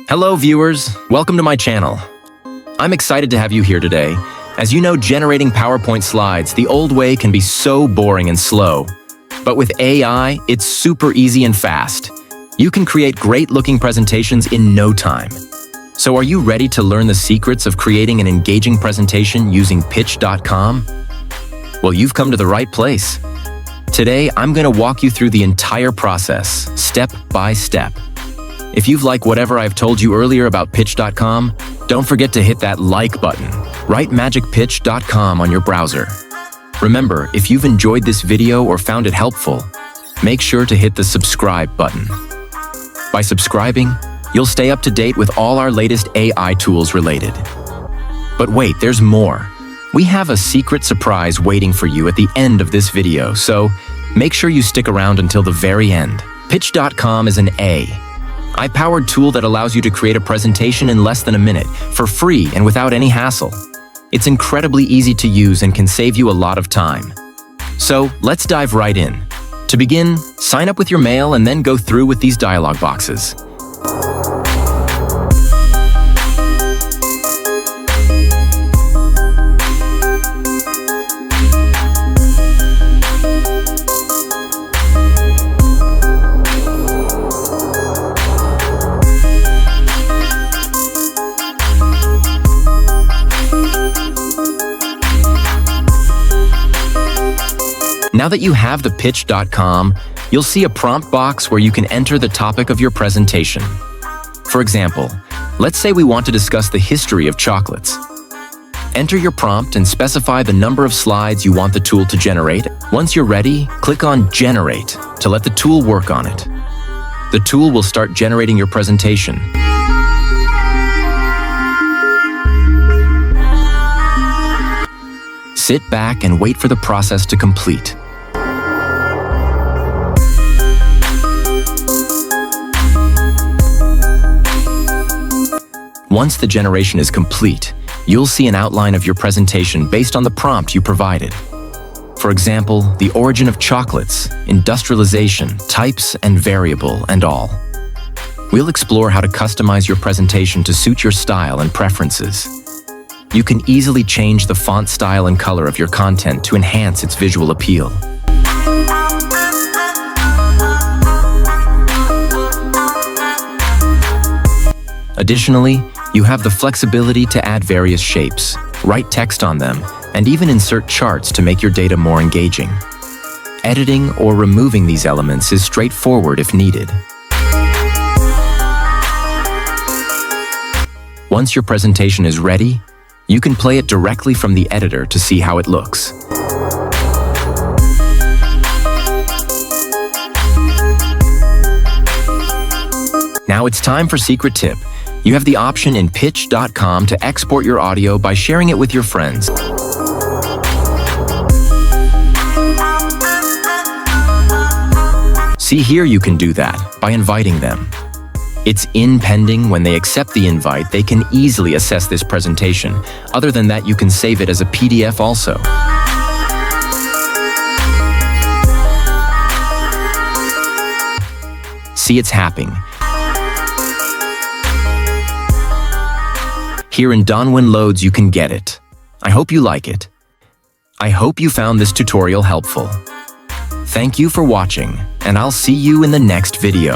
Hello viewers, welcome to my channel. I'm excited to have you here today. As you know, generating PowerPoint slides the old way can be so boring and slow. But with AI, it's super easy and fast. You can create great-looking presentations in no time. So are you ready to learn the secrets of creating an engaging presentation using Pitch.com? Well, you've come to the right place. Today, I'm going to walk you through the entire process, step by step. If you've liked whatever I've told you earlier about Pitch.com, don't forget to hit that like button. Write magicpitch.com on your browser. Remember, if you've enjoyed this video or found it helpful, make sure to hit the subscribe button. By subscribing, you'll stay up to date with all our latest AI tools related. But wait, there's more. We have a secret surprise waiting for you at the end of this video, so make sure you stick around until the very end. Pitch.com is an AI-powered tool that allows you to create a presentation in less than a minute, for free and without any hassle. It's incredibly easy to use and can save you a lot of time. So let's dive right in. To begin, sign up with your mail and then go through with these dialog boxes. Now that you have the Pitch.com, you'll see a prompt box where you can enter the topic of your presentation. For example, let's say we want to discuss the history of chocolates. Enter your prompt and specify the number of slides you want the tool to generate. Once you're ready, click on Generate to let the tool work on it. The tool will start generating your presentation. Sit back and wait for the process to complete. Once the generation is complete, you'll see an outline of your presentation based on the prompt you provided. For example, the origin of chocolates, industrialization, types and variable, and all. We'll explore how to customize your presentation to suit your style and preferences. You can easily change the font style and color of your content to enhance its visual appeal. Additionally, you have the flexibility to add various shapes, write text on them, and even insert charts to make your data more engaging. Editing or removing these elements is straightforward if needed. Once your presentation is ready, you can play it directly from the editor to see how it looks. Now it's time for Secret Tip. You have the option in Pitch.com to export your audio by sharing it with your friends. See here, you can do that by inviting them. It's pending. When they accept the invite, they can easily assess this presentation. Other than that, you can save it as a PDF also. See, it's happening. Here in Donwin Loads, you can get it. I hope you like it. I hope you found this tutorial helpful. Thank you for watching, and I'll see you in the next video.